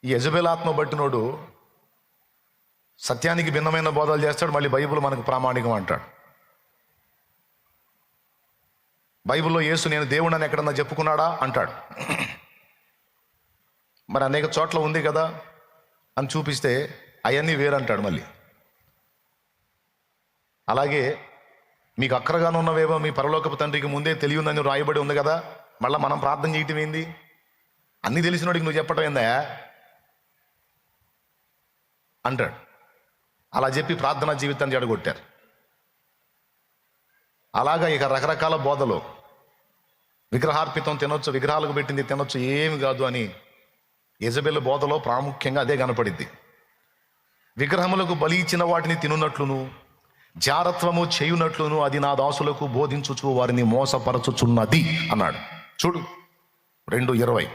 ఈ యెజబెల్ ఆత్మ బట్టినోడు సత్యానికి భిన్నమైన బోధలు చేస్తాడు, మళ్ళీ బైబిల్ మనకు ప్రామాణికం అంటాడు. బైబిల్లో యేసు నేను దేవుడు అని ఎక్కడన్నా చెప్పుకున్నాడా అంటాడు. మరి అనేక చోట్ల ఉంది కదా అని చూపిస్తే అవన్నీ వేరంటాడు మళ్ళీ. అలాగే మీకు అక్కరగానే ఉన్నవేవో మీ పరలోకపు తండ్రికి ముందే తెలియదని రాయబడి ఉంది కదా, మళ్ళీ మనం ప్రార్థన చేయటం ఏంది? అన్నీ తెలిసినోడికి నువ్వు చెప్పటం ఏందా అంటాడు. అలా చెప్పి ప్రార్థనా జీవితాన్ని జడగొట్టారు. అలాగా ఇక రకరకాల బోధలు, విగ్రహార్పితం తినొచ్చు, విగ్రహాలకు పెట్టింది తినొచ్చు, ఏమి కాదు అని యెజబెల్ బోధలో ప్రాముఖ్యంగా అదే కనపడిద్ది. విగ్రహములకు బలి ఇచ్చిన వాటిని తినున్నట్లును జారత్వము చేయునట్లును అది నా దాసులకు బోధించుచు వారిని మోసపరచుచున్నది అన్నాడు. చూడు 2:20.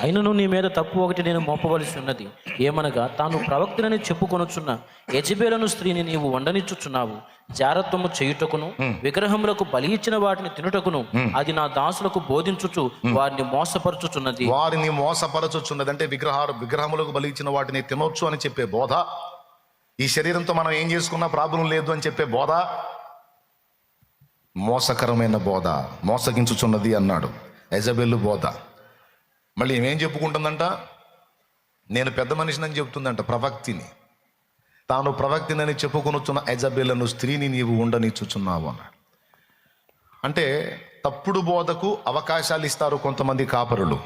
అయినను నీ మీద తప్పు ఒకటి నేను మోపవలసి ఉన్నది, ఏమనగా తాను ప్రవక్తనని చెప్పుకొనుచున్న యెజబెలను స్త్రీని నీవు వండనిచ్చుచున్నావు. జారత్వము చేయుటకును విగ్రహములకు బలి ఇచ్చిన వాటిని తినుటకును అది నా దాసులకు బోధించుచు వారిని మోసపరచుచున్నది. వారిని మోసపరచుచున్నది అంటే విగ్రహములకు బలి ఇచ్చిన వాటిని తినొచ్చు అని చెప్పే బోధ, ఈ శరీరంతో మనం ఏం చేసుకున్నా ప్రాబ్లం లేదు అని చెప్పే బోధ మోసకరమైన బోధ, మోసగించుచున్నది అన్నాడు. యెజబెల్ బోధ. మళ్ళీ ఏమేం చెప్పుకుంటుందంట? నేను పెద్ద మనిషిని చెప్తుందంట, ప్రవక్తిని. తాను ప్రవక్తినని చెప్పుకొనుచున్న యెజబెలను స్త్రీని నీవు ఉండనిచ్చుచున్నావు అన్నాడు. అంటే తప్పుడు బోధకు అవకాశాలు ఇస్తారు కొంతమంది కాపరులు.